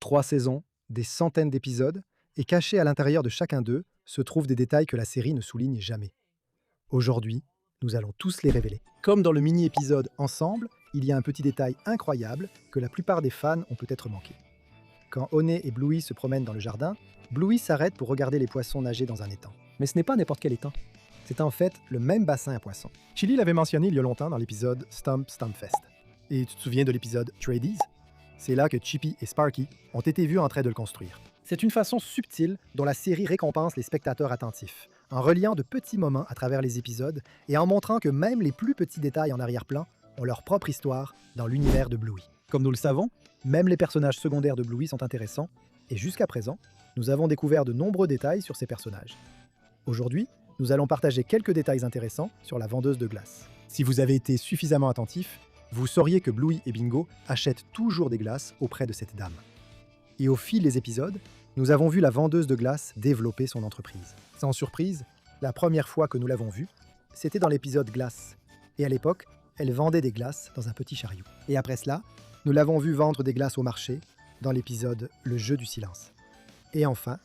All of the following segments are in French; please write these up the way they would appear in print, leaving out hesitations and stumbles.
3 saisons, des centaines d'épisodes, et cachés à l'intérieur de chacun d'eux se trouvent des détails que la série ne souligne jamais. Aujourd'hui, nous allons tous les révéler. Comme dans le mini-épisode Ensemble, il y a un petit détail incroyable que la plupart des fans ont peut-être manqué. Quand Honey et Bluey se promènent dans le jardin, Bluey s'arrête pour regarder les poissons nager dans un étang. Mais ce n'est pas n'importe quel étang. C'est en fait le même bassin à poissons. Chili l'avait mentionné il y a longtemps dans l'épisode Stump Fest. Et tu te souviens de l'épisode Tradies? C'est là que Chippy et Sparky ont été vus en train de le construire. C'est une façon subtile dont la série récompense les spectateurs attentifs, en reliant de petits moments à travers les épisodes et en montrant que même les plus petits détails en arrière-plan ont leur propre histoire dans l'univers de Bluey. Comme nous le savons, même les personnages secondaires de Bluey sont intéressants, et jusqu'à présent, nous avons découvert de nombreux détails sur ces personnages. Aujourd'hui, nous allons partager quelques détails intéressants sur la vendeuse de glace. Si vous avez été suffisamment attentif, vous sauriez que Bluey et Bingo achètent toujours des glaces auprès de cette dame. Et au fil des épisodes, nous avons vu la vendeuse de glace développer son entreprise. Sans surprise, la première fois que nous l'avons vue, c'était dans l'épisode Glace. Et à l'époque, elle vendait des glaces dans un petit chariot. Et après cela, nous l'avons vue vendre des glaces au marché dans l'épisode Le jeu du silence. Et enfin,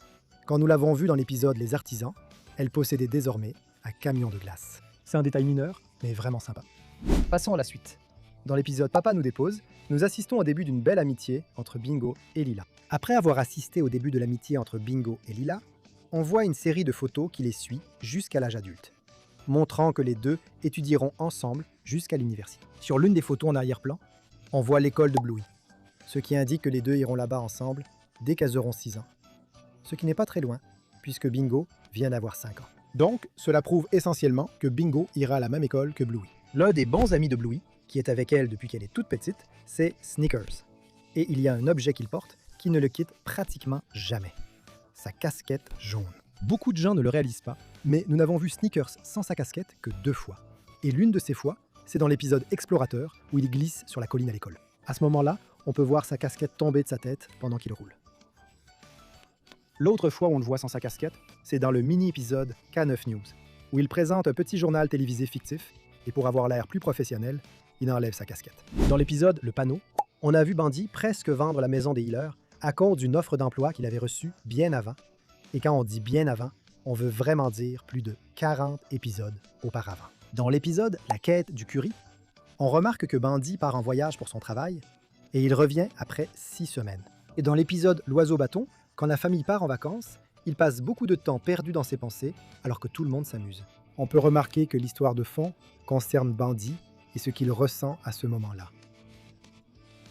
quand nous l'avons vue dans l'épisode Les artisans, elle possédait désormais un camion de glace. C'est un détail mineur, mais vraiment sympa. Passons à la suite. Dans l'épisode Papa nous dépose, nous assistons au début d'une belle amitié entre Bingo et Lila. Après avoir assisté au début de l'amitié entre Bingo et Lila, on voit une série de photos qui les suit jusqu'à l'âge adulte, montrant que les deux étudieront ensemble jusqu'à l'université. Sur l'une des photos en arrière-plan, on voit l'école de Bluey, ce qui indique que les deux iront là-bas ensemble dès qu'elles auront 6 ans. Ce qui n'est pas très loin, puisque Bingo vient d'avoir 5 ans. Donc, cela prouve essentiellement que Bingo ira à la même école que Bluey. L'un des bons amis de Bluey, qui est avec elle depuis qu'elle est toute petite, c'est Snickers. Et il y a un objet qu'il porte qui ne le quitte pratiquement jamais. Sa casquette jaune. Beaucoup de gens ne le réalisent pas, mais nous n'avons vu Snickers sans sa casquette que 2 fois. Et l'une de ces fois, c'est dans l'épisode Explorateur, où il glisse sur la colline à l'école. À ce moment-là, on peut voir sa casquette tomber de sa tête pendant qu'il roule. L'autre fois où on le voit sans sa casquette, c'est dans le mini-épisode K9 News, où il présente un petit journal télévisé fictif, et pour avoir l'air plus professionnel, il enlève sa casquette. Dans l'épisode Le Panneau, on a vu Bandy presque vendre la maison des Healers à cause d'une offre d'emploi qu'il avait reçue bien avant. Et quand on dit bien avant, on veut vraiment dire plus de 40 épisodes auparavant. Dans l'épisode La quête du curry, on remarque que Bandy part en voyage pour son travail et il revient après 6 semaines. Et dans l'épisode L'oiseau bâton, quand la famille part en vacances, il passe beaucoup de temps perdu dans ses pensées alors que tout le monde s'amuse. On peut remarquer que l'histoire de fond concerne Bandy et ce qu'il ressent à ce moment-là.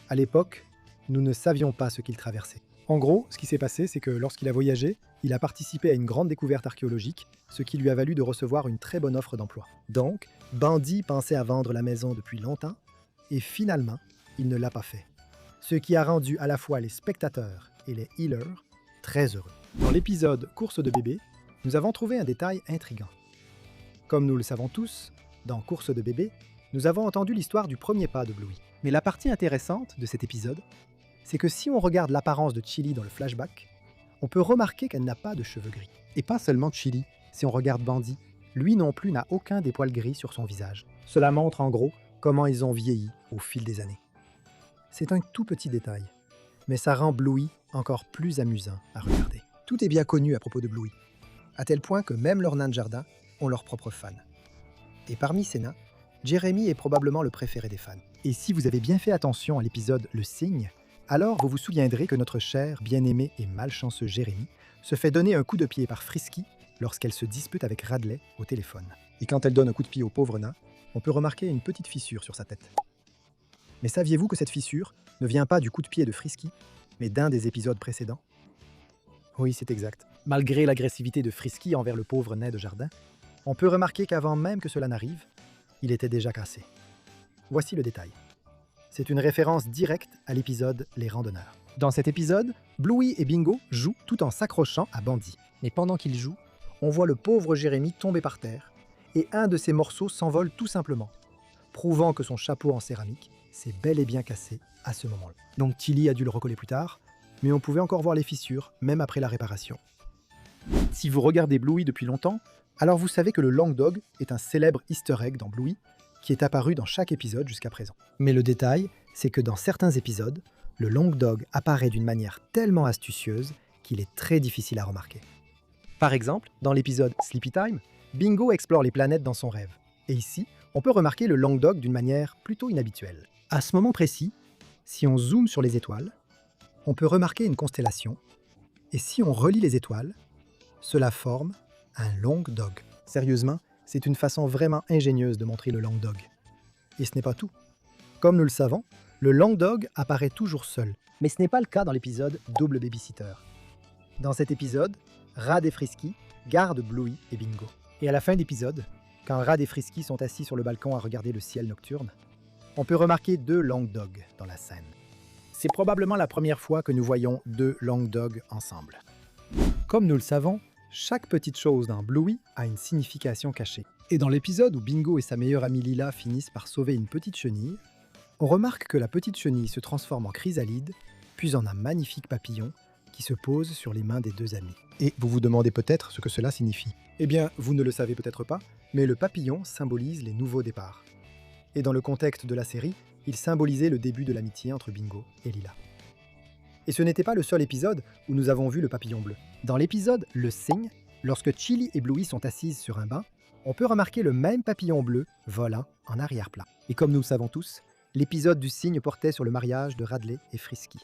À l'époque, nous ne savions pas ce qu'il traversait. En gros, ce qui s'est passé, c'est que lorsqu'il a voyagé, il a participé à une grande découverte archéologique, ce qui lui a valu de recevoir une très bonne offre d'emploi. Donc, Bandy pensait à vendre la maison depuis longtemps, et finalement, il ne l'a pas fait. Ce qui a rendu à la fois les spectateurs et les healers très heureux. Dans l'épisode Course de bébé, nous avons trouvé un détail intriguant. Comme nous le savons tous, dans Course de bébé, nous avons entendu l'histoire du premier pas de Bluey. Mais la partie intéressante de cet épisode, c'est que si on regarde l'apparence de Chili dans le flashback, on peut remarquer qu'elle n'a pas de cheveux gris. Et pas seulement Chili, si on regarde Bandy, lui non plus n'a aucun des poils gris sur son visage. Cela montre en gros comment ils ont vieilli au fil des années. C'est un tout petit détail, mais ça rend Bluey encore plus amusant à regarder. Tout est bien connu à propos de Bluey, à tel point que même leurs nains de jardin ont leurs propres fans. Et parmi ces nains, Jeremy est probablement le préféré des fans. Et si vous avez bien fait attention à l'épisode Le Cygne, alors vous vous souviendrez que notre cher, bien-aimé et malchanceux Jeremy se fait donner un coup de pied par Frisky lorsqu'elle se dispute avec Radley au téléphone. Et quand elle donne un coup de pied au pauvre nain, on peut remarquer une petite fissure sur sa tête. Mais saviez-vous que cette fissure ne vient pas du coup de pied de Frisky, mais d'un des épisodes précédents? Oui, c'est exact. Malgré l'agressivité de Frisky envers le pauvre nain de jardin, on peut remarquer qu'avant même que cela n'arrive, il était déjà cassé. Voici le détail. C'est une référence directe à l'épisode Les Randonneurs. Dans cet épisode, Bluey et Bingo jouent tout en s'accrochant à Bandy. Mais pendant qu'ils jouent, on voit le pauvre Jérémy tomber par terre, et un de ses morceaux s'envole tout simplement, prouvant que son chapeau en céramique s'est bel et bien cassé à ce moment-là. Donc Tilly a dû le recoller plus tard, mais on pouvait encore voir les fissures, même après la réparation. Si vous regardez Bluey depuis longtemps, alors vous savez que le Long Dog est un célèbre easter egg dans Bluey, qui est apparu dans chaque épisode jusqu'à présent. Mais le détail, c'est que dans certains épisodes, le long dog apparaît d'une manière tellement astucieuse qu'il est très difficile à remarquer. Par exemple, dans l'épisode Sleepy Time, Bingo explore les planètes dans son rêve. Et ici, on peut remarquer le long dog d'une manière plutôt inhabituelle. À ce moment précis, si on zoome sur les étoiles, on peut remarquer une constellation, et si on relie les étoiles, cela forme un long dog. Sérieusement, c'est une façon vraiment ingénieuse de montrer le long dog. Et ce n'est pas tout. Comme nous le savons, le long dog apparaît toujours seul, mais ce n'est pas le cas dans l'épisode Double Babysitter. Dans cet épisode, Rad et Frisky gardent Bluey et Bingo. Et à la fin de l'épisode, quand Rad et Frisky sont assis sur le balcon à regarder le ciel nocturne, on peut remarquer 2 long dogs dans la scène. C'est probablement la première fois que nous voyons 2 long dogs ensemble. Comme nous le savons, chaque petite chose dans Bluey a une signification cachée. Et dans l'épisode où Bingo et sa meilleure amie Lila finissent par sauver une petite chenille, on remarque que la petite chenille se transforme en chrysalide, puis en un magnifique papillon qui se pose sur les mains des 2 amis. Et vous vous demandez peut-être ce que cela signifie. Eh bien, vous ne le savez peut-être pas, mais le papillon symbolise les nouveaux départs. Et dans le contexte de la série, il symbolisait le début de l'amitié entre Bingo et Lila. Et ce n'était pas le seul épisode où nous avons vu le papillon bleu. Dans l'épisode Le Cygne, lorsque Chili et Bluey sont assises sur un banc, on peut remarquer le même papillon bleu volant en arrière-plan. Et comme nous le savons tous, l'épisode du cygne portait sur le mariage de Radley et Frisky.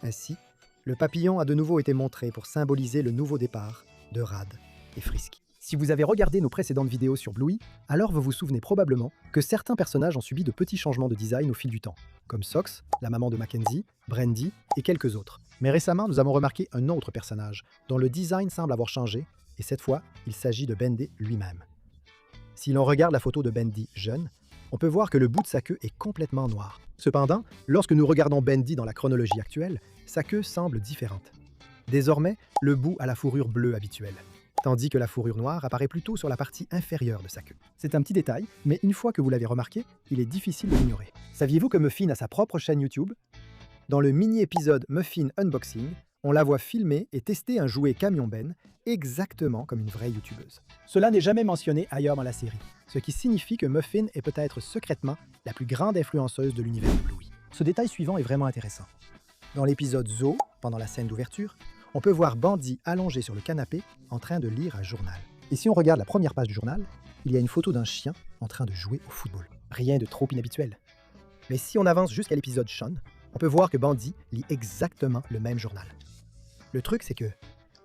Ainsi, le papillon a de nouveau été montré pour symboliser le nouveau départ de Rad et Frisky. Si vous avez regardé nos précédentes vidéos sur Bluey, alors vous vous souvenez probablement que certains personnages ont subi de petits changements de design au fil du temps, comme Sox, la maman de Mackenzie, Brandy et quelques autres. Mais récemment, nous avons remarqué un autre personnage, dont le design semble avoir changé, et cette fois, il s'agit de Bendy lui-même. Si l'on regarde la photo de Bendy jeune, on peut voir que le bout de sa queue est complètement noir. Cependant, lorsque nous regardons Bendy dans la chronologie actuelle, sa queue semble différente. Désormais, le bout a la fourrure bleue habituelle, tandis que la fourrure noire apparaît plutôt sur la partie inférieure de sa queue. C'est un petit détail, mais une fois que vous l'avez remarqué, il est difficile de l'ignorer. Saviez-vous que Muffin a sa propre chaîne YouTube? Dans le mini-épisode Muffin Unboxing, on la voit filmer et tester un jouet Camion Ben, exactement comme une vraie youtubeuse. Cela n'est jamais mentionné ailleurs dans la série, ce qui signifie que Muffin est peut-être secrètement la plus grande influenceuse de l'univers de Bluey. Ce détail suivant est vraiment intéressant. Dans l'épisode Zoo, pendant la scène d'ouverture, on peut voir Bandy allongé sur le canapé en train de lire un journal. Et si on regarde la première page du journal, il y a une photo d'un chien en train de jouer au football. Rien de trop inhabituel. Mais si on avance jusqu'à l'épisode Sean, on peut voir que Bandy lit exactement le même journal. Le truc, c'est que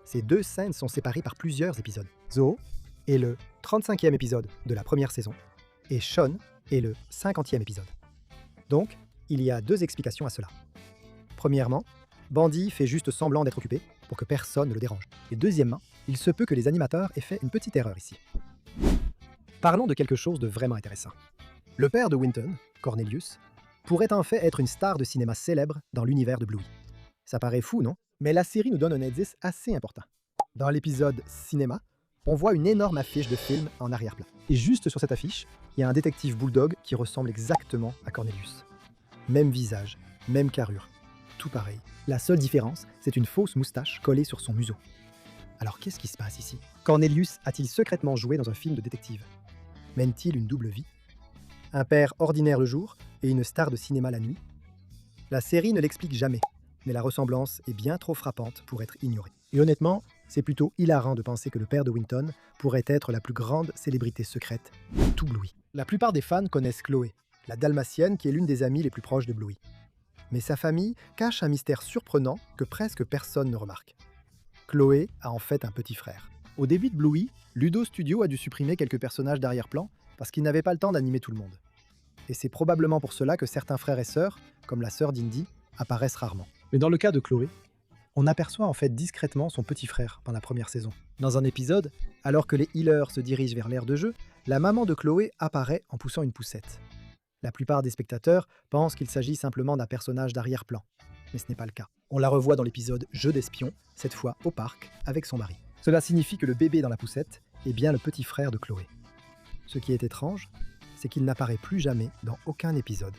ces 2 scènes sont séparées par plusieurs épisodes. Zoo est le 35e épisode de la première saison, et Sean est le 50e épisode. Donc, il y a 2 explications à cela. Premièrement, Bandy fait juste semblant d'être occupé pour que personne ne le dérange. Et deuxièmement, il se peut que les animateurs aient fait une petite erreur ici. Parlons de quelque chose de vraiment intéressant. Le père de Winton, Cornelius, pourrait en fait être une star de cinéma célèbre dans l'univers de Bluey. Ça paraît fou, non? Mais la série nous donne un indice assez important. Dans l'épisode Cinéma, on voit une énorme affiche de film en arrière-plan. Et juste sur cette affiche, il y a un détective bulldog qui ressemble exactement à Cornelius. Même visage, même carrure, tout pareil. La seule différence, c'est une fausse moustache collée sur son museau. Alors qu'est-ce qui se passe ici? Cornelius a-t-il secrètement joué dans un film de détective? Mène-t-il une double vie? Un père ordinaire le jour et une star de cinéma la nuit? La série ne l'explique jamais, mais la ressemblance est bien trop frappante pour être ignorée. Et honnêtement, c'est plutôt hilarant de penser que le père de Winton pourrait être la plus grande célébrité secrète de tout Bluey. La plupart des fans connaissent Chloé, la dalmatienne qui est l'une des amies les plus proches de Bluey. Mais sa famille cache un mystère surprenant que presque personne ne remarque. Chloé a en fait un petit frère. Au début de Bluey, Ludo Studio a dû supprimer quelques personnages d'arrière-plan parce qu'il n'avait pas le temps d'animer tout le monde. Et c'est probablement pour cela que certains frères et sœurs, comme la sœur d'Indy, apparaissent rarement. Mais dans le cas de Chloé, on aperçoit en fait discrètement son petit frère dans la première saison. Dans un épisode, alors que les healers se dirigent vers l'aire de jeu, la maman de Chloé apparaît en poussant une poussette. La plupart des spectateurs pensent qu'il s'agit simplement d'un personnage d'arrière-plan, mais ce n'est pas le cas. On la revoit dans l'épisode Jeu d'espion, cette fois au parc, avec son mari. Cela signifie que le bébé dans la poussette est bien le petit frère de Chloé. Ce qui est étrange, c'est qu'il n'apparaît plus jamais dans aucun épisode,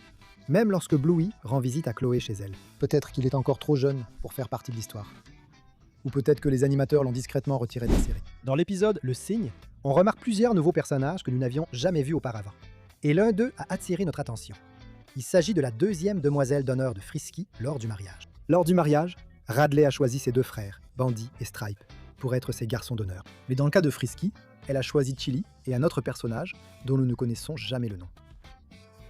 même lorsque Bluey rend visite à Chloé chez elle. Peut-être qu'il est encore trop jeune pour faire partie de l'histoire. Ou peut-être que les animateurs l'ont discrètement retiré de la série. Dans l'épisode Le Cygne, on remarque plusieurs nouveaux personnages que nous n'avions jamais vus auparavant. Et l'un d'eux a attiré notre attention. Il s'agit de la deuxième demoiselle d'honneur de Frisky lors du mariage. Lors du mariage, Radley a choisi ses deux frères, Bandy et Stripe, pour être ses garçons d'honneur. Mais dans le cas de Frisky, elle a choisi Chili et un autre personnage dont nous ne connaissons jamais le nom.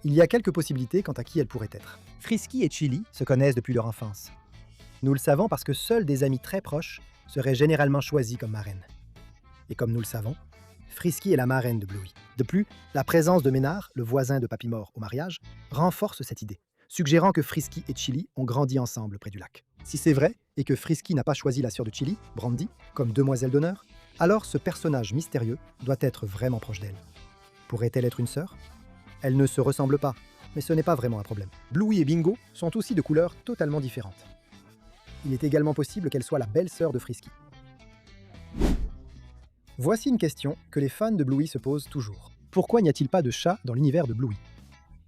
Il y a quelques possibilités quant à qui elle pourrait être. Frisky et Chili se connaissent depuis leur enfance. Nous le savons parce que seuls des amis très proches seraient généralement choisis comme marraines. Et comme nous le savons, Frisky est la marraine de Bluey. De plus, la présence de Ménard, le voisin de Papy-Mort au mariage, renforce cette idée, suggérant que Frisky et Chili ont grandi ensemble près du lac. Si c'est vrai, et que Frisky n'a pas choisi la sœur de Chili, Brandy, comme demoiselle d'honneur, alors ce personnage mystérieux doit être vraiment proche d'elle. Pourrait-elle être une sœur? Elles ne se ressemblent pas, mais ce n'est pas vraiment un problème. Bluey et Bingo sont aussi de couleurs totalement différentes. Il est également possible qu'elle soit la belle-sœur de Frisky. Voici une question que les fans de Bluey se posent toujours. Pourquoi n'y a-t-il pas de chat dans l'univers de Bluey?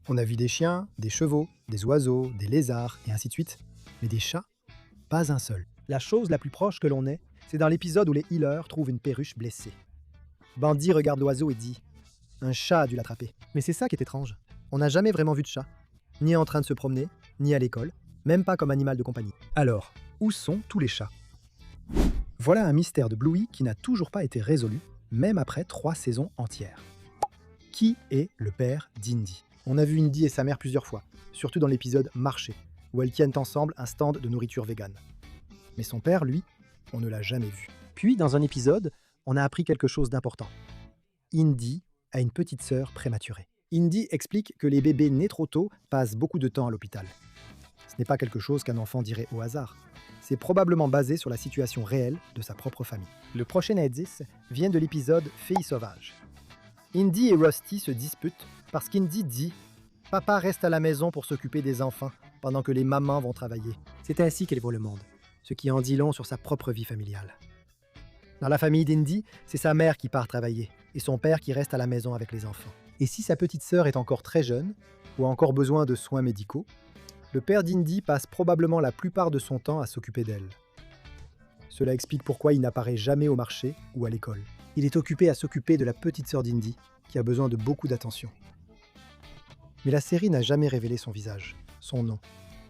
On a vu des chiens, des chevaux, des oiseaux, des lézards, et ainsi de suite. Mais des chats? Pas un seul. La chose la plus proche que l'on ait, c'est dans l'épisode où les Healers trouvent une perruche blessée. Bandy regarde l'oiseau et dit « Un chat a dû l'attraper ». Mais c'est ça qui est étrange. On n'a jamais vraiment vu de chat. Ni en train de se promener, ni à l'école, même pas comme animal de compagnie. Alors, où sont tous les chats? Voilà un mystère de Bluey qui n'a toujours pas été résolu, même après 3 saisons entières. Qui est le père d'Indy? On a vu Indy et sa mère plusieurs fois, surtout dans l'épisode Marché, où elles tiennent ensemble un stand de nourriture végane. Mais son père, lui, on ne l'a jamais vu. Puis, dans un épisode, on a appris quelque chose d'important. Indy a une petite sœur prématurée. Indy explique que les bébés nés trop tôt passent beaucoup de temps à l'hôpital. Ce n'est pas quelque chose qu'un enfant dirait au hasard. C'est probablement basé sur la situation réelle de sa propre famille. Le prochain indice vient de l'épisode Filles sauvages. Indy et Rusty se disputent parce qu'Indy dit « Papa reste à la maison pour s'occuper des enfants pendant que les mamans vont travailler. » C'est ainsi qu'elle voit le monde, ce qui en dit long sur sa propre vie familiale. Dans la famille d'Indy, c'est sa mère qui part travailler et son père qui reste à la maison avec les enfants. Et si sa petite sœur est encore très jeune ou a encore besoin de soins médicaux, le père d'Indy passe probablement la plupart de son temps à s'occuper d'elle. Cela explique pourquoi il n'apparaît jamais au marché ou à l'école. Il est occupé à s'occuper de la petite sœur d'Indy, qui a besoin de beaucoup d'attention. Mais la série n'a jamais révélé son visage, son nom,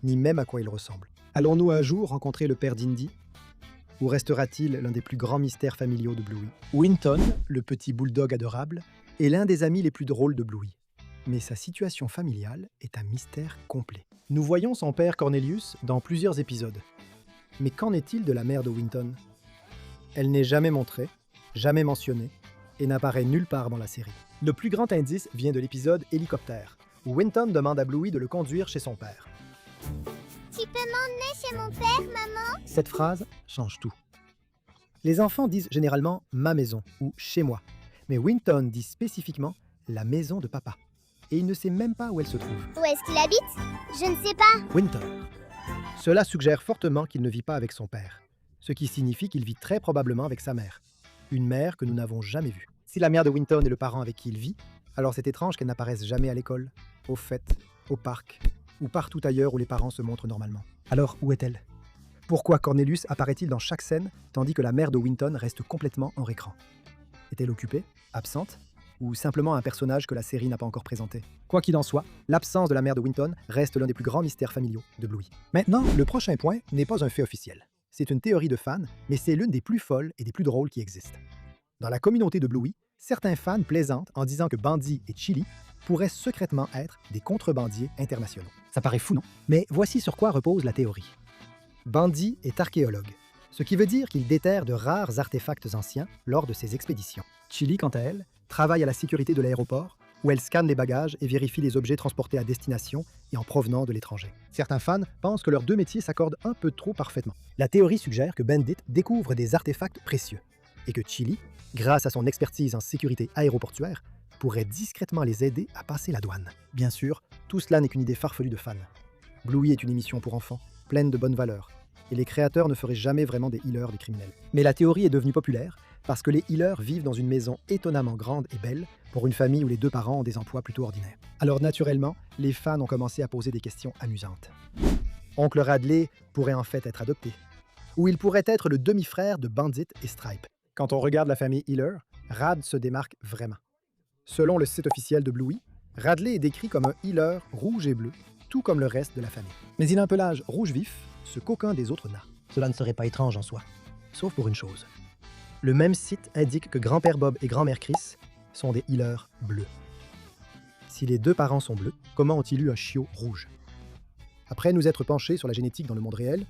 ni même à quoi il ressemble. Allons-nous un jour rencontrer le père d'Indy? Ou restera-t-il l'un des plus grands mystères familiaux de Bluey? Winton, le petit bulldog adorable, est l'un des amis les plus drôles de Bluey. Mais sa situation familiale est un mystère complet. Nous voyons son père Cornelius dans plusieurs épisodes. Mais qu'en est-il de la mère de Winton? Elle n'est jamais montrée, jamais mentionnée, et n'apparaît nulle part dans la série. Le plus grand indice vient de l'épisode Hélicoptère, où Winton demande à Bluey de le conduire chez son père. Tu peux m'emmener chez mon père, maman? Cette phrase change tout. Les enfants disent généralement « ma maison » ou « chez moi », mais Winton dit spécifiquement « la maison de papa ». Et il ne sait même pas où elle se trouve. Où est-ce qu'il habite? Je ne sais pas. Winton. Cela suggère fortement qu'il ne vit pas avec son père, ce qui signifie qu'il vit très probablement avec sa mère, une mère que nous n'avons jamais vue. Si la mère de Winton est le parent avec qui il vit, alors c'est étrange qu'elle n'apparaisse jamais à l'école, aux fêtes, au parc, ou partout ailleurs où les parents se montrent normalement. Alors, où est-elle? Pourquoi Cornelius apparaît-il dans chaque scène, tandis que la mère de Winton reste complètement hors écran? Est-elle occupée? Absente? Ou simplement un personnage que la série n'a pas encore présenté? Quoi qu'il en soit, l'absence de la mère de Winton reste l'un des plus grands mystères familiaux de Bluey. Maintenant, le prochain point n'est pas un fait officiel. C'est une théorie de fans, mais c'est l'une des plus folles et des plus drôles qui existent. Dans la communauté de Bluey, certains fans plaisantent en disant que Bandy et Chili pourraient secrètement être des contrebandiers internationaux. Ça paraît fou, non? Mais voici sur quoi repose la théorie. Bandy est archéologue, ce qui veut dire qu'il déterre de rares artefacts anciens lors de ses expéditions. Chili, quant à elle, travaille à la sécurité de l'aéroport, où elle scanne les bagages et vérifie les objets transportés à destination et en provenant de l'étranger. Certains fans pensent que leurs deux métiers s'accordent un peu trop parfaitement. La théorie suggère que Bandit découvre des artefacts précieux et que Chili, grâce à son expertise en sécurité aéroportuaire, pourrait discrètement les aider à passer la douane. Bien sûr, tout cela n'est qu'une idée farfelue de fans. Bluey est une émission pour enfants, pleine de bonnes valeurs, et les créateurs ne feraient jamais vraiment des healers des criminels. Mais la théorie est devenue populaire parce que les healers vivent dans une maison étonnamment grande et belle pour une famille où les deux parents ont des emplois plutôt ordinaires. Alors naturellement, les fans ont commencé à poser des questions amusantes. Oncle Radley pourrait en fait être adopté, ou il pourrait être le demi-frère de Bandit et Stripe. Quand on regarde la famille Healer, Rad se démarque vraiment. Selon le site officiel de Bluey, Radley est décrit comme un healer rouge et bleu, tout comme le reste de la famille. Mais il a un pelage rouge vif, ce qu'aucun des autres n'a. Cela ne serait pas étrange en soi, sauf pour une chose. Le même site indique que grand-père Bob et grand-mère Chris sont des healers bleus. Si les deux parents sont bleus, comment ont-ils eu un chiot rouge? Après nous être penchés sur la génétique dans le monde réel,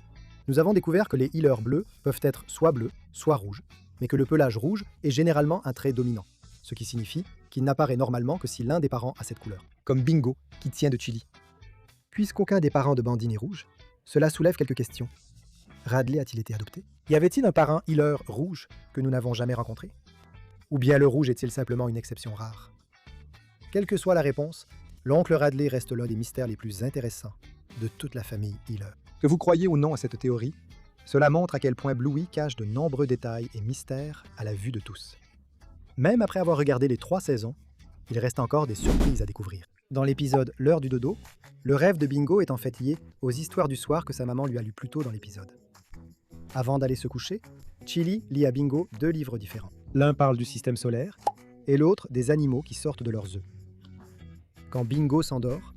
nous avons découvert que les healers bleus peuvent être soit bleus, soit rouges, mais que le pelage rouge est généralement un trait dominant, ce qui signifie qu'il n'apparaît normalement que si l'un des parents a cette couleur, comme Bingo, qui tient de Chili. Puisqu'aucun des parents de Bandy n'est rouge, cela soulève quelques questions. Radley a-t-il été adopté? Y avait-il un parent healer rouge que nous n'avons jamais rencontré? Ou bien le rouge est-il simplement une exception rare? Quelle que soit la réponse, l'oncle Radley reste l'un des mystères les plus intéressants de toute la famille Healer. Que vous croyez ou non à cette théorie, cela montre à quel point Bluey cache de nombreux détails et mystères à la vue de tous. Même après avoir regardé les 3 saisons, il reste encore des surprises à découvrir. Dans l'épisode L'heure du dodo, le rêve de Bingo est en fait lié aux histoires du soir que sa maman lui a lues plus tôt dans l'épisode. Avant d'aller se coucher, Chili lit à Bingo 2 livres différents. L'un parle du système solaire et l'autre des animaux qui sortent de leurs œufs. Quand Bingo s'endort,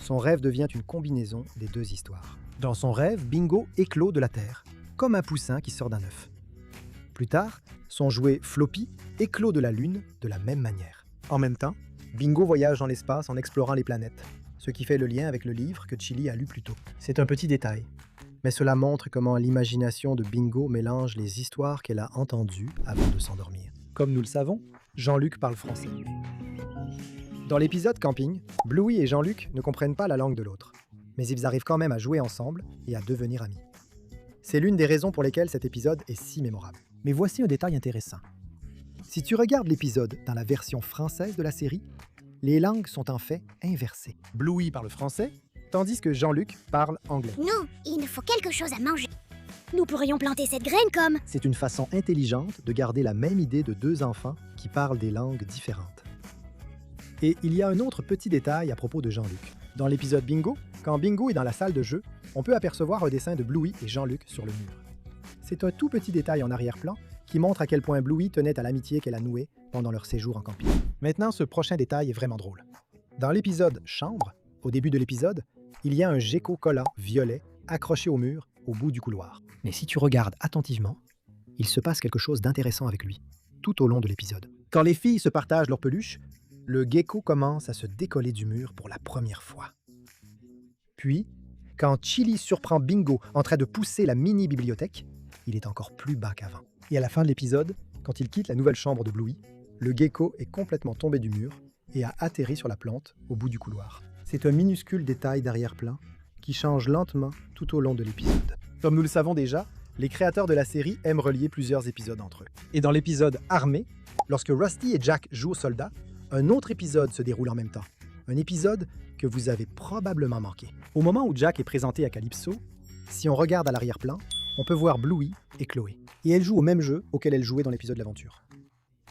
son rêve devient une combinaison des 2 histoires. Dans son rêve, Bingo éclot de la terre, comme un poussin qui sort d'un œuf. Plus tard, son jouet Floppy éclot de la Lune de la même manière. En même temps, Bingo voyage dans l'espace en explorant les planètes, ce qui fait le lien avec le livre que Chili a lu plus tôt. C'est un petit détail, mais cela montre comment l'imagination de Bingo mélange les histoires qu'elle a entendues avant de s'endormir. Comme nous le savons, Jean-Luc parle français. Dans l'épisode Camping, Bluey et Jean-Luc ne comprennent pas la langue de l'autre, mais ils arrivent quand même à jouer ensemble et à devenir amis. C'est l'une des raisons pour lesquelles cet épisode est si mémorable. Mais voici un détail intéressant. Si tu regardes l'épisode dans la version française de la série, les langues sont en fait inversées. Bluey parle français, tandis que Jean-Luc parle anglais. Non, il nous faut quelque chose à manger. Nous pourrions planter cette graine comme... C'est une façon intelligente de garder la même idée de 2 enfants qui parlent des langues différentes. Et il y a un autre petit détail à propos de Jean-Luc. Dans l'épisode Bingo, quand Bingo est dans la salle de jeu, on peut apercevoir un dessin de Bluey et Jean-Luc sur le mur. C'est un tout petit détail en arrière-plan qui montre à quel point Bluey tenait à l'amitié qu'elle a nouée pendant leur séjour en camping. Maintenant, ce prochain détail est vraiment drôle. Dans l'épisode Chambre, au début de l'épisode, il y a un gecko collant violet accroché au mur au bout du couloir. Mais si tu regardes attentivement, il se passe quelque chose d'intéressant avec lui, tout au long de l'épisode. Quand les filles se partagent leurs peluches, le gecko commence à se décoller du mur pour la première fois. Puis, quand Chili surprend Bingo en train de pousser la mini-bibliothèque, il est encore plus bas qu'avant. Et à la fin de l'épisode, quand il quitte la nouvelle chambre de Bluey, le gecko est complètement tombé du mur et a atterri sur la plante au bout du couloir. C'est un minuscule détail d'arrière-plan qui change lentement tout au long de l'épisode. Comme nous le savons déjà, les créateurs de la série aiment relier plusieurs épisodes entre eux. Et dans l'épisode Armée, lorsque Rusty et Jack jouent aux soldats, un autre épisode se déroule en même temps. Un épisode que vous avez probablement manqué. Au moment où Jack est présenté à Calypso, si on regarde à l'arrière-plan, on peut voir Bluey et Chloé. Et elles jouent au même jeu auquel elles jouaient dans l'épisode L'Aventure.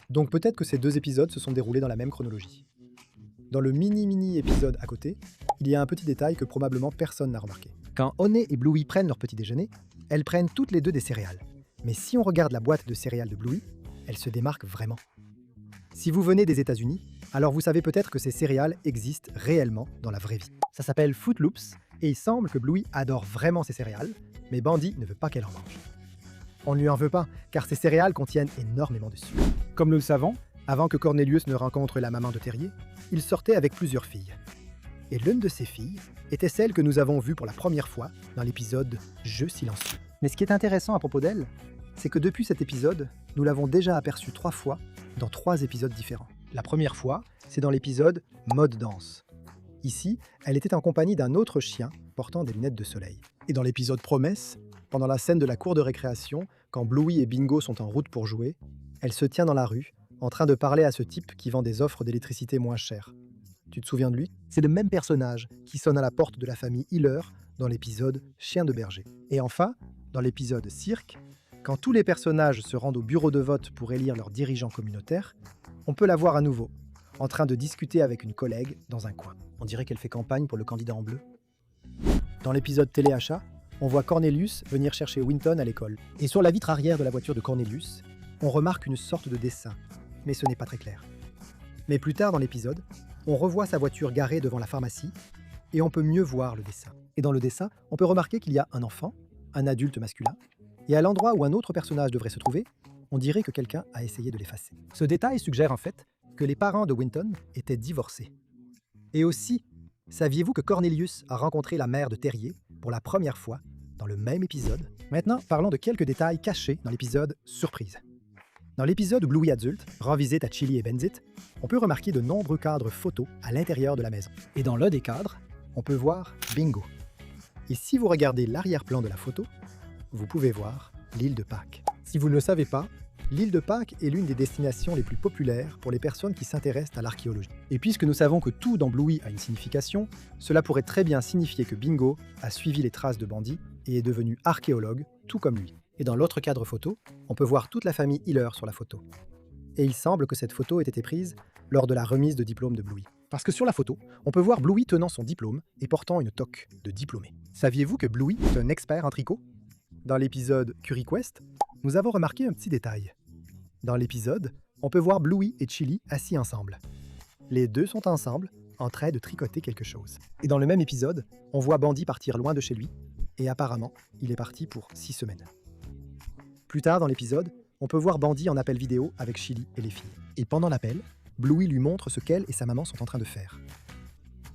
Donc peut-être que ces 2 épisodes se sont déroulés dans la même chronologie. Dans le mini épisode à côté, il y a un petit détail que probablement personne n'a remarqué. Quand Honey et Bluey prennent leur petit déjeuner, elles prennent toutes les 2 des céréales. Mais si on regarde la boîte de céréales de Bluey, elle se démarque vraiment. Si vous venez des États-Unis, alors vous savez peut-être que ces céréales existent réellement dans la vraie vie. Ça s'appelle Froot Loops, et il semble que Bluey adore vraiment ces céréales, mais Bandy ne veut pas qu'elle en mange. On ne lui en veut pas, car ces céréales contiennent énormément de sucre. Comme nous le savons, avant que Cornelius ne rencontre la maman de Terrier, il sortait avec plusieurs filles. Et l'une de ces filles était celle que nous avons vue pour la première fois dans l'épisode « Jeu silencieux ». Mais ce qui est intéressant à propos d'elle, c'est que depuis cet épisode, nous l'avons déjà aperçue 3 fois dans 3 épisodes différents. La première fois, c'est dans l'épisode « Mode danse ». Ici, elle était en compagnie d'un autre chien portant des lunettes de soleil. Et dans l'épisode Promesse, pendant la scène de la cour de récréation, quand Bluey et Bingo sont en route pour jouer, elle se tient dans la rue, en train de parler à ce type qui vend des offres d'électricité moins chères. Tu te souviens de lui? C'est le même personnage qui sonne à la porte de la famille Healer dans l'épisode Chien de berger. Et enfin, dans l'épisode Cirque, quand tous les personnages se rendent au bureau de vote pour élire leur dirigeant communautaire, on peut la voir à nouveau, en train de discuter avec une collègue dans un coin. On dirait qu'elle fait campagne pour le candidat en bleu. Dans l'épisode téléachat, on voit Cornelius venir chercher Winton à l'école. Et sur la vitre arrière de la voiture de Cornelius, on remarque une sorte de dessin, mais ce n'est pas très clair. Mais plus tard dans l'épisode, on revoit sa voiture garée devant la pharmacie et on peut mieux voir le dessin. Et dans le dessin, on peut remarquer qu'il y a un enfant, un adulte masculin, et à l'endroit où un autre personnage devrait se trouver, on dirait que quelqu'un a essayé de l'effacer. Ce détail suggère en fait que les parents de Winton étaient divorcés. Et aussi, saviez-vous que Cornelius a rencontré la mère de Terrier pour la première fois dans le même épisode? Maintenant, parlons de quelques détails cachés dans l'épisode Surprise. Dans l'épisode où Bluey adulte rend visite à Chili et Bendit, on peut remarquer de nombreux cadres photos à l'intérieur de la maison. Et dans l'un des cadres, on peut voir Bingo. Et si vous regardez l'arrière-plan de la photo, vous pouvez voir l'île de Pâques. Si vous ne le savez pas, l'île de Pâques est l'une des destinations les plus populaires pour les personnes qui s'intéressent à l'archéologie. Et puisque nous savons que tout dans Bluey a une signification, cela pourrait très bien signifier que Bingo a suivi les traces de Bandy et est devenu archéologue, tout comme lui. Et dans l'autre cadre photo, on peut voir toute la famille Hiller sur la photo. Et il semble que cette photo ait été prise lors de la remise de diplôme de Bluey. Parce que sur la photo, on peut voir Bluey tenant son diplôme et portant une toque de diplômé. Saviez-vous que Bluey est un expert en tricot? Dans l'épisode Curry Quest, nous avons remarqué un petit détail. Dans l'épisode, on peut voir Bluey et Chili assis ensemble. Les deux sont ensemble, en train de tricoter quelque chose. Et dans le même épisode, on voit Bandy partir loin de chez lui, et apparemment, il est parti pour 6 semaines. Plus tard dans l'épisode, on peut voir Bandy en appel vidéo avec Chili et les filles. Et pendant l'appel, Bluey lui montre ce qu'elle et sa maman sont en train de faire.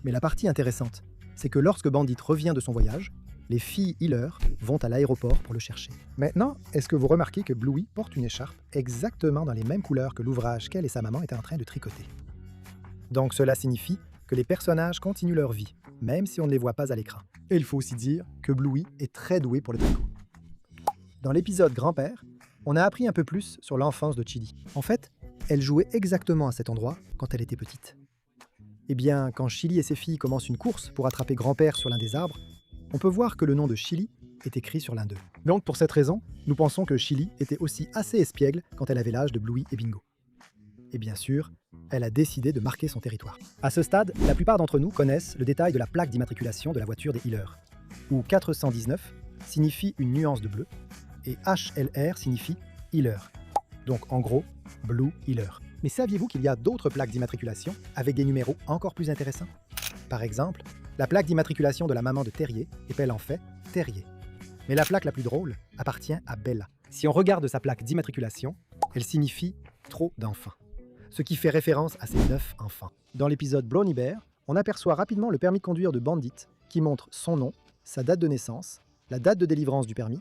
Mais la partie intéressante, c'est que lorsque Bandit revient de son voyage, les filles Hiller vont à l'aéroport pour le chercher. Maintenant, est-ce que vous remarquez que Bluey porte une écharpe exactement dans les mêmes couleurs que l'ouvrage qu'elle et sa maman étaient en train de tricoter? Donc cela signifie que les personnages continuent leur vie, même si on ne les voit pas à l'écran. Et il faut aussi dire que Bluey est très doué pour le tricot. Dans l'épisode Grand-père, on a appris un peu plus sur l'enfance de Chili. En fait, elle jouait exactement à cet endroit quand elle était petite. Eh bien, quand Chili et ses filles commencent une course pour attraper Grand-père sur l'un des arbres, on peut voir que le nom de Chili est écrit sur l'un d'eux. Donc pour cette raison, nous pensons que Chili était aussi assez espiègle quand elle avait l'âge de Bluey et Bingo. Et bien sûr, elle a décidé de marquer son territoire. À ce stade, la plupart d'entre nous connaissent le détail de la plaque d'immatriculation de la voiture des Hiller, où 419 signifie une nuance de bleu, et HLR signifie Hiller. Donc en gros, Blue Hiller. Mais saviez-vous qu'il y a d'autres plaques d'immatriculation avec des numéros encore plus intéressants? Par exemple, la plaque d'immatriculation de la maman de Terrier épelle en fait Terrier. Mais la plaque la plus drôle appartient à Bella. Si on regarde sa plaque d'immatriculation, elle signifie trop d'enfants, ce qui fait référence à ses 9 enfants. Dans l'épisode Brownie Bear, on aperçoit rapidement le permis de conduire de Bandit qui montre son nom, sa date de naissance, la date de délivrance du permis,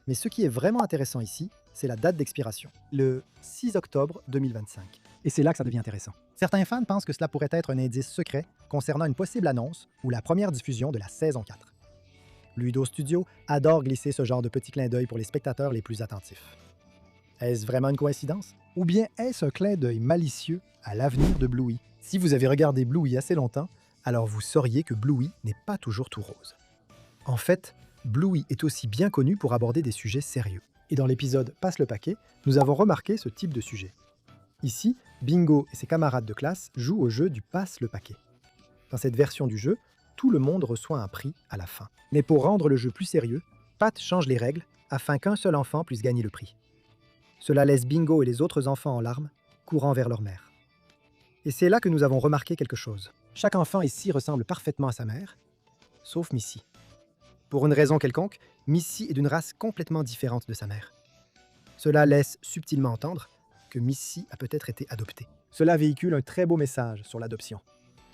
mais ce qui est vraiment intéressant ici, c'est la date d'expiration, le 6 octobre 2025. Et c'est là que ça devient intéressant. Certains fans pensent que cela pourrait être un indice secret concernant une possible annonce ou la première diffusion de la saison 4. Ludo Studio adore glisser ce genre de petits clins d'œil pour les spectateurs les plus attentifs. Est-ce vraiment une coïncidence? Ou bien est-ce un clin d'œil malicieux à l'avenir de Bluey? Si vous avez regardé Bluey assez longtemps, alors vous sauriez que Bluey n'est pas toujours tout rose. En fait, Bluey est aussi bien connu pour aborder des sujets sérieux. Et dans l'épisode Passe le paquet, nous avons remarqué ce type de sujet. Ici, Bingo et ses camarades de classe jouent au jeu du Passe le paquet. Dans cette version du jeu, tout le monde reçoit un prix à la fin. Mais pour rendre le jeu plus sérieux, Pat change les règles afin qu'un seul enfant puisse gagner le prix. Cela laisse Bingo et les autres enfants en larmes, courant vers leur mère. Et c'est là que nous avons remarqué quelque chose. Chaque enfant ici ressemble parfaitement à sa mère, sauf Missy. Pour une raison quelconque, Missy est d'une race complètement différente de sa mère. Cela laisse subtilement entendre que Missy a peut-être été adoptée. Cela véhicule un très beau message sur l'adoption.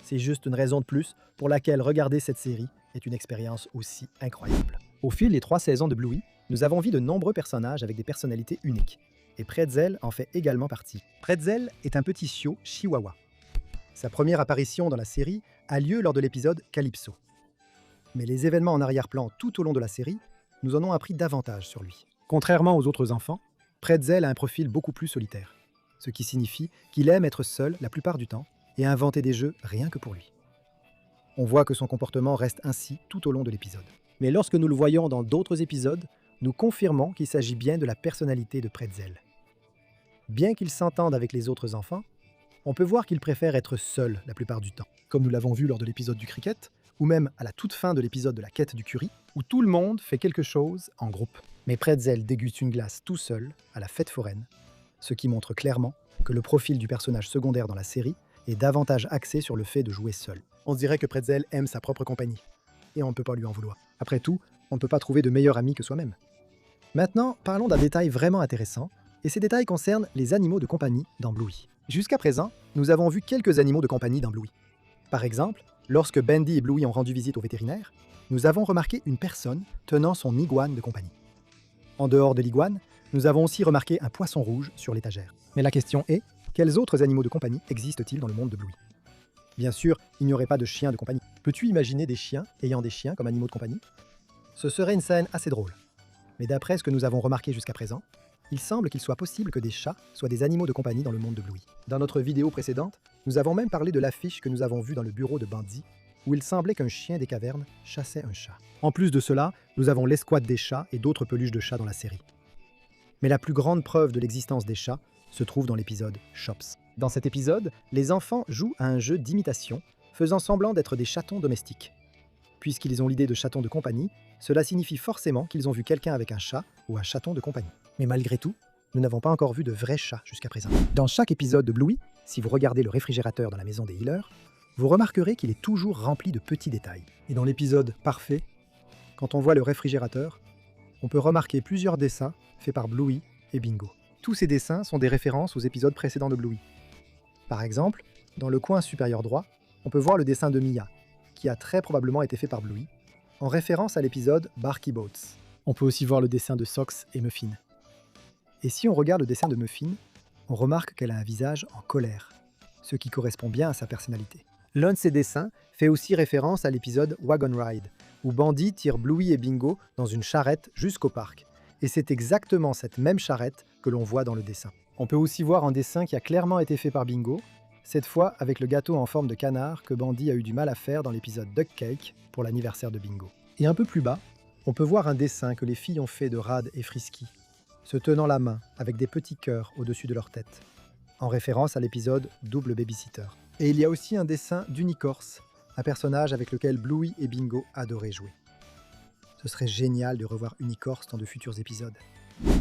C'est juste une raison de plus pour laquelle regarder cette série est une expérience aussi incroyable. Au fil des 3 saisons de Bluey, nous avons vu de nombreux personnages avec des personnalités uniques. Et Pretzel en fait également partie. Pretzel est un petit chiot chihuahua. Sa première apparition dans la série a lieu lors de l'épisode Calypso. Mais les événements en arrière-plan tout au long de la série nous en ont appris davantage sur lui. Contrairement aux autres enfants, Pretzel a un profil beaucoup plus solitaire, ce qui signifie qu'il aime être seul la plupart du temps et inventer des jeux rien que pour lui. On voit que son comportement reste ainsi tout au long de l'épisode. Mais lorsque nous le voyons dans d'autres épisodes, nous confirmons qu'il s'agit bien de la personnalité de Pretzel. Bien qu'il s'entende avec les autres enfants, on peut voir qu'il préfère être seul la plupart du temps, comme nous l'avons vu lors de l'épisode du cricket, ou même à la toute fin de l'épisode de la quête du curry, où tout le monde fait quelque chose en groupe. Mais Pretzel déguste une glace tout seul à la fête foraine, ce qui montre clairement que le profil du personnage secondaire dans la série est davantage axé sur le fait de jouer seul. On dirait que Pretzel aime sa propre compagnie. Et on ne peut pas lui en vouloir. Après tout, on ne peut pas trouver de meilleur ami que soi-même. Maintenant, parlons d'un détail vraiment intéressant, et ces détails concernent les animaux de compagnie dans Bluey. Jusqu'à présent, nous avons vu quelques animaux de compagnie dans Bluey. Par exemple, lorsque Bendy et Bluey ont rendu visite au vétérinaire, nous avons remarqué une personne tenant son iguane de compagnie. En dehors de l'iguane, nous avons aussi remarqué un poisson rouge sur l'étagère. Mais la question est, quels autres animaux de compagnie existent-ils dans le monde de Bluey? Bien sûr, il n'y aurait pas de chiens de compagnie. Peux-tu imaginer des chiens ayant des chiens comme animaux de compagnie? Ce serait une scène assez drôle. Mais d'après ce que nous avons remarqué jusqu'à présent, il semble qu'il soit possible que des chats soient des animaux de compagnie dans le monde de Bluey. Dans notre vidéo précédente, nous avons même parlé de l'affiche que nous avons vue dans le bureau de Bandy, où il semblait qu'un chien des cavernes chassait un chat. En plus de cela, nous avons l'escouade des chats et d'autres peluches de chats dans la série. Mais la plus grande preuve de l'existence des chats se trouve dans l'épisode Shops. Dans cet épisode, les enfants jouent à un jeu d'imitation, faisant semblant d'être des chatons domestiques. Puisqu'ils ont l'idée de chatons de compagnie, cela signifie forcément qu'ils ont vu quelqu'un avec un chat ou un chaton de compagnie. Mais malgré tout, nous n'avons pas encore vu de vrais chats jusqu'à présent. Dans chaque épisode de Bluey, si vous regardez le réfrigérateur dans la maison des Healers, vous remarquerez qu'il est toujours rempli de petits détails. Et dans l'épisode Parfait, quand on voit le réfrigérateur, on peut remarquer plusieurs dessins faits par Bluey et Bingo. Tous ces dessins sont des références aux épisodes précédents de Bluey. Par exemple, dans le coin supérieur droit, on peut voir le dessin de Mia, qui a très probablement été fait par Bluey, en référence à l'épisode Barky Boats. On peut aussi voir le dessin de Sox et Muffin. Et si on regarde le dessin de Muffin, on remarque qu'elle a un visage en colère, ce qui correspond bien à sa personnalité. L'un de ces dessins fait aussi référence à l'épisode Wagon Ride, où Bandy tire Bluey et Bingo dans une charrette jusqu'au parc. Et c'est exactement cette même charrette que l'on voit dans le dessin. On peut aussi voir un dessin qui a clairement été fait par Bingo, cette fois avec le gâteau en forme de canard que Bandy a eu du mal à faire dans l'épisode Duck Cake pour l'anniversaire de Bingo. Et un peu plus bas, on peut voir un dessin que les filles ont fait de Rad et Frisky, se tenant la main avec des petits cœurs au-dessus de leur tête, en référence à l'épisode Double Babysitter. Et il y a aussi un dessin d'Unicorse, un personnage avec lequel Bluey et Bingo adoraient jouer. Ce serait génial de revoir Unicorse dans de futurs épisodes.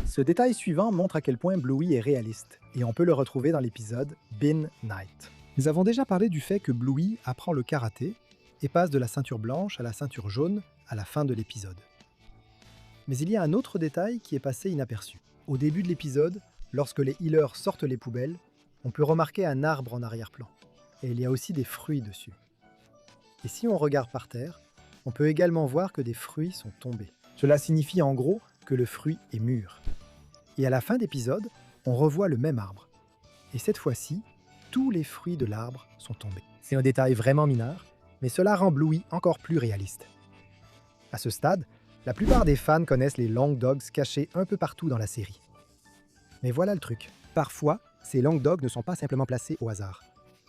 Ce détail suivant montre à quel point Bluey est réaliste, et on peut le retrouver dans l'épisode Bin Night. Nous avons déjà parlé du fait que Bluey apprend le karaté et passe de la ceinture blanche à la ceinture jaune à la fin de l'épisode. Mais il y a un autre détail qui est passé inaperçu. Au début de l'épisode, lorsque les healers sortent les poubelles, on peut remarquer un arbre en arrière-plan. Et il y a aussi des fruits dessus. Et si on regarde par terre, on peut également voir que des fruits sont tombés. Cela signifie en gros que le fruit est mûr. Et à la fin d'épisode, on revoit le même arbre. Et cette fois-ci, tous les fruits de l'arbre sont tombés. C'est un détail vraiment mineur, mais cela rend Bluey encore plus réaliste. À ce stade, la plupart des fans connaissent les Long Dogs cachés un peu partout dans la série. Mais voilà le truc. Parfois, ces Long Dogs ne sont pas simplement placés au hasard.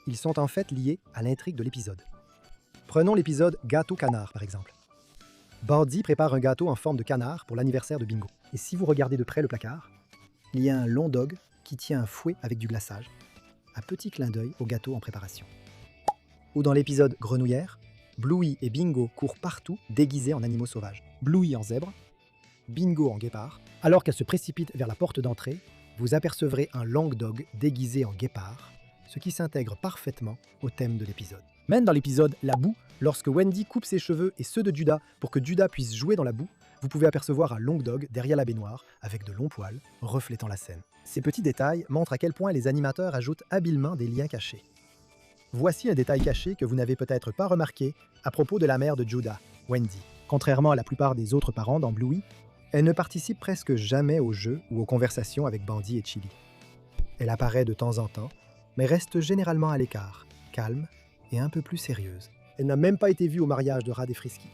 Ils sont en fait liés à l'intrigue de l'épisode. Prenons l'épisode Gâteau Canard, par exemple. Bandy prépare un gâteau en forme de canard pour l'anniversaire de Bingo. Et si vous regardez de près le placard, il y a un Long Dog qui tient un fouet avec du glaçage. Un petit clin d'œil au gâteau en préparation. Ou dans l'épisode Grenouillère, Bluey et Bingo courent partout déguisés en animaux sauvages. Bluey en zèbre, Bingo en guépard. Alors qu'elle se précipite vers la porte d'entrée, vous apercevrez un Long Dog déguisé en guépard, ce qui s'intègre parfaitement au thème de l'épisode. Même dans l'épisode La boue, lorsque Wendy coupe ses cheveux et ceux de Judah pour que Judah puisse jouer dans la boue, vous pouvez apercevoir un Long Dog derrière la baignoire avec de longs poils reflétant la scène. Ces petits détails montrent à quel point les animateurs ajoutent habilement des liens cachés. Voici un détail caché que vous n'avez peut-être pas remarqué à propos de la mère de Judah, Wendy. Contrairement à la plupart des autres parents dans Bluey, elle ne participe presque jamais aux jeux ou aux conversations avec Bandy et Chili. Elle apparaît de temps en temps, mais reste généralement à l'écart, calme et un peu plus sérieuse. Elle n'a même pas été vue au mariage de Rad et Frisky.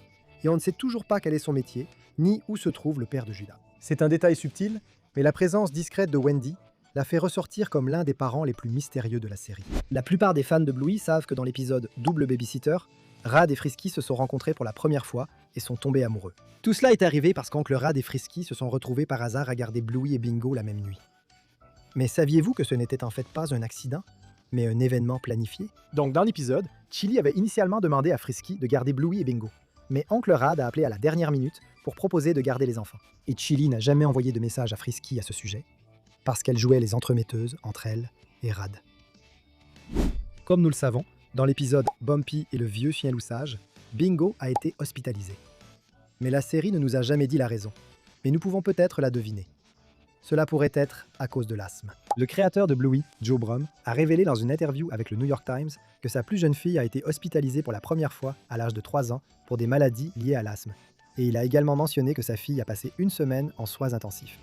Et on ne sait toujours pas quel est son métier, ni où se trouve le père de Judah. C'est un détail subtil, mais la présence discrète de Wendy la fait ressortir comme l'un des parents les plus mystérieux de la série. La plupart des fans de Bluey savent que dans l'épisode Double Babysitter, Rad et Frisky se sont rencontrés pour la première fois et sont tombés amoureux. Tout cela est arrivé parce qu'oncle Rad et Frisky se sont retrouvés par hasard à garder Bluey et Bingo la même nuit. Mais saviez-vous que ce n'était en fait pas un accident, mais un événement planifié? Donc dans l'épisode, Chili avait initialement demandé à Frisky de garder Bluey et Bingo. Mais oncle Rad a appelé à la dernière minute pour proposer de garder les enfants. Et Chili n'a jamais envoyé de message à Frisky à ce sujet, parce qu'elle jouait les entremetteuses entre elle et Rad. Comme nous le savons, dans l'épisode Bumpy et le vieux chien loup-sage, Bingo a été hospitalisé. Mais la série ne nous a jamais dit la raison. Mais nous pouvons peut-être la deviner. Cela pourrait être à cause de l'asthme. Le créateur de Bluey, Joe Brumm, a révélé dans une interview avec le New York Times que sa plus jeune fille a été hospitalisée pour la première fois à l'âge de 3 ans pour des maladies liées à l'asthme. Et il a également mentionné que sa fille a passé une semaine en soins intensifs.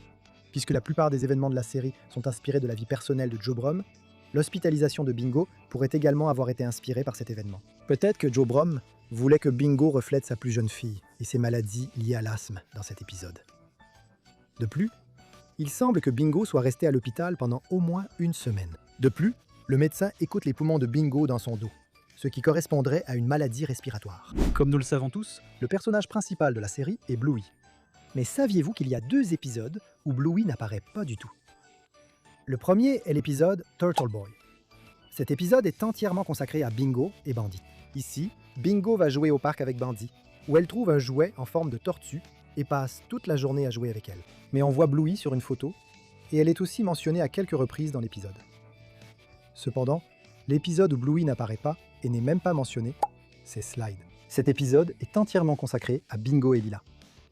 Puisque la plupart des événements de la série sont inspirés de la vie personnelle de Joe Brumm, l'hospitalisation de Bingo pourrait également avoir été inspirée par cet événement. Peut-être que Joe Brumm voulait que Bingo reflète sa plus jeune fille et ses maladies liées à l'asthme dans cet épisode. De plus, il semble que Bingo soit resté à l'hôpital pendant au moins une semaine. De plus, le médecin écoute les poumons de Bingo dans son dos, ce qui correspondrait à une maladie respiratoire. Comme nous le savons tous, le personnage principal de la série est Bluey. Mais saviez-vous qu'il y a 2 épisodes où Bluey n'apparaît pas du tout? Le premier est l'épisode Turtle Boy. Cet épisode est entièrement consacré à Bingo et Bandy. Ici, Bingo va jouer au parc avec Bandy, où elle trouve un jouet en forme de tortue et passe toute la journée à jouer avec elle. Mais on voit Bluey sur une photo, et elle est aussi mentionnée à quelques reprises dans l'épisode. Cependant, l'épisode où Bluey n'apparaît pas et n'est même pas mentionné, c'est Slide. Cet épisode est entièrement consacré à Bingo et Lila.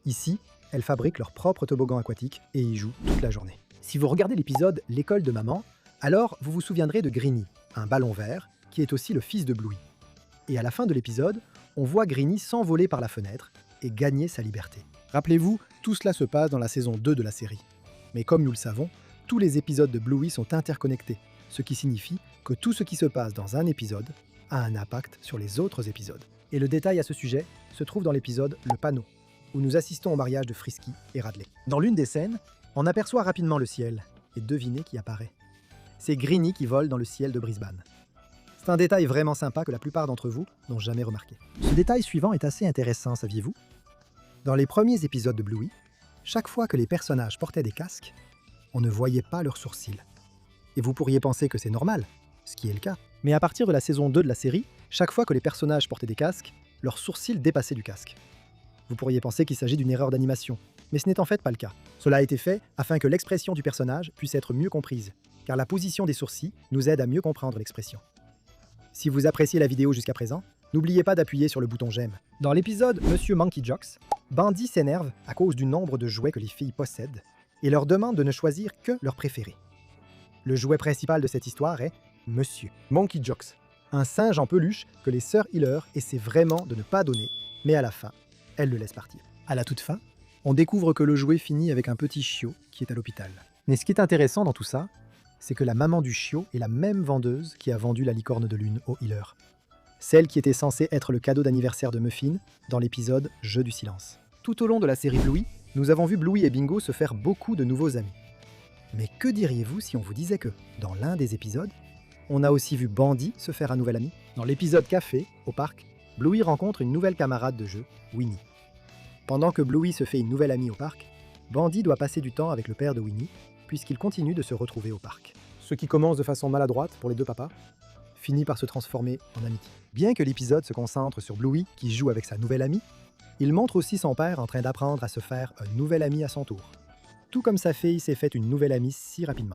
Ici, elles fabriquent leur propre toboggan aquatique et y jouent toute la journée. Si vous regardez l'épisode L'école de maman, alors vous vous souviendrez de Greeny, un ballon vert, qui est aussi le fils de Bluey. Et à la fin de l'épisode, on voit Greeny s'envoler par la fenêtre et gagner sa liberté. Rappelez-vous, tout cela se passe dans la saison 2 de la série. Mais comme nous le savons, tous les épisodes de Bluey sont interconnectés, ce qui signifie que tout ce qui se passe dans un épisode a un impact sur les autres épisodes. Et le détail à ce sujet se trouve dans l'épisode Le Panneau, où nous assistons au mariage de Frisky et Radley. Dans l'une des scènes, on aperçoit rapidement le ciel, et devinez qui apparaît. C'est Greeny qui vole dans le ciel de Brisbane. C'est un détail vraiment sympa que la plupart d'entre vous n'ont jamais remarqué. Ce détail suivant est assez intéressant, saviez-vous? Dans les premiers épisodes de Bluey, chaque fois que les personnages portaient des casques, on ne voyait pas leurs sourcils. Et vous pourriez penser que c'est normal, ce qui est le cas. Mais à partir de la saison 2 de la série, chaque fois que les personnages portaient des casques, leurs sourcils dépassaient du casque. Vous pourriez penser qu'il s'agit d'une erreur d'animation, mais ce n'est en fait pas le cas. Cela a été fait afin que l'expression du personnage puisse être mieux comprise, car la position des sourcils nous aide à mieux comprendre l'expression. Si vous appréciez la vidéo jusqu'à présent, n'oubliez pas d'appuyer sur le bouton j'aime. Dans l'épisode Monsieur Monkey Jocks, Bandy s'énerve à cause du nombre de jouets que les filles possèdent et leur demande de ne choisir que leur préféré. Le jouet principal de cette histoire est Monsieur Monkey Jocks, un singe en peluche que les sœurs Hiller essaient vraiment de ne pas donner, mais à la fin, elles le laissent partir. À la toute fin, on découvre que le jouet finit avec un petit chiot qui est à l'hôpital. Mais ce qui est intéressant dans tout ça, c'est que la maman du chiot est la même vendeuse qui a vendu la licorne de lune aux Hiller. Celle qui était censée être le cadeau d'anniversaire de Muffin dans l'épisode Jeu du silence. Tout au long de la série Bluey, nous avons vu Bluey et Bingo se faire beaucoup de nouveaux amis. Mais que diriez-vous si on vous disait que, dans l'un des épisodes, on a aussi vu Bandy se faire un nouvel ami? Dans l'épisode Café, au parc, Bluey rencontre une nouvelle camarade de jeu, Winnie. Pendant que Bluey se fait une nouvelle amie au parc, Bandy doit passer du temps avec le père de Winnie, puisqu'ils continuent de se retrouver au parc. Ce qui commence de façon maladroite pour les deux papas, finit par se transformer en amitié. Bien que l'épisode se concentre sur Bluey qui joue avec sa nouvelle amie, il montre aussi son père en train d'apprendre à se faire un nouvel ami à son tour. Tout comme sa fille s'est faite une nouvelle amie si rapidement.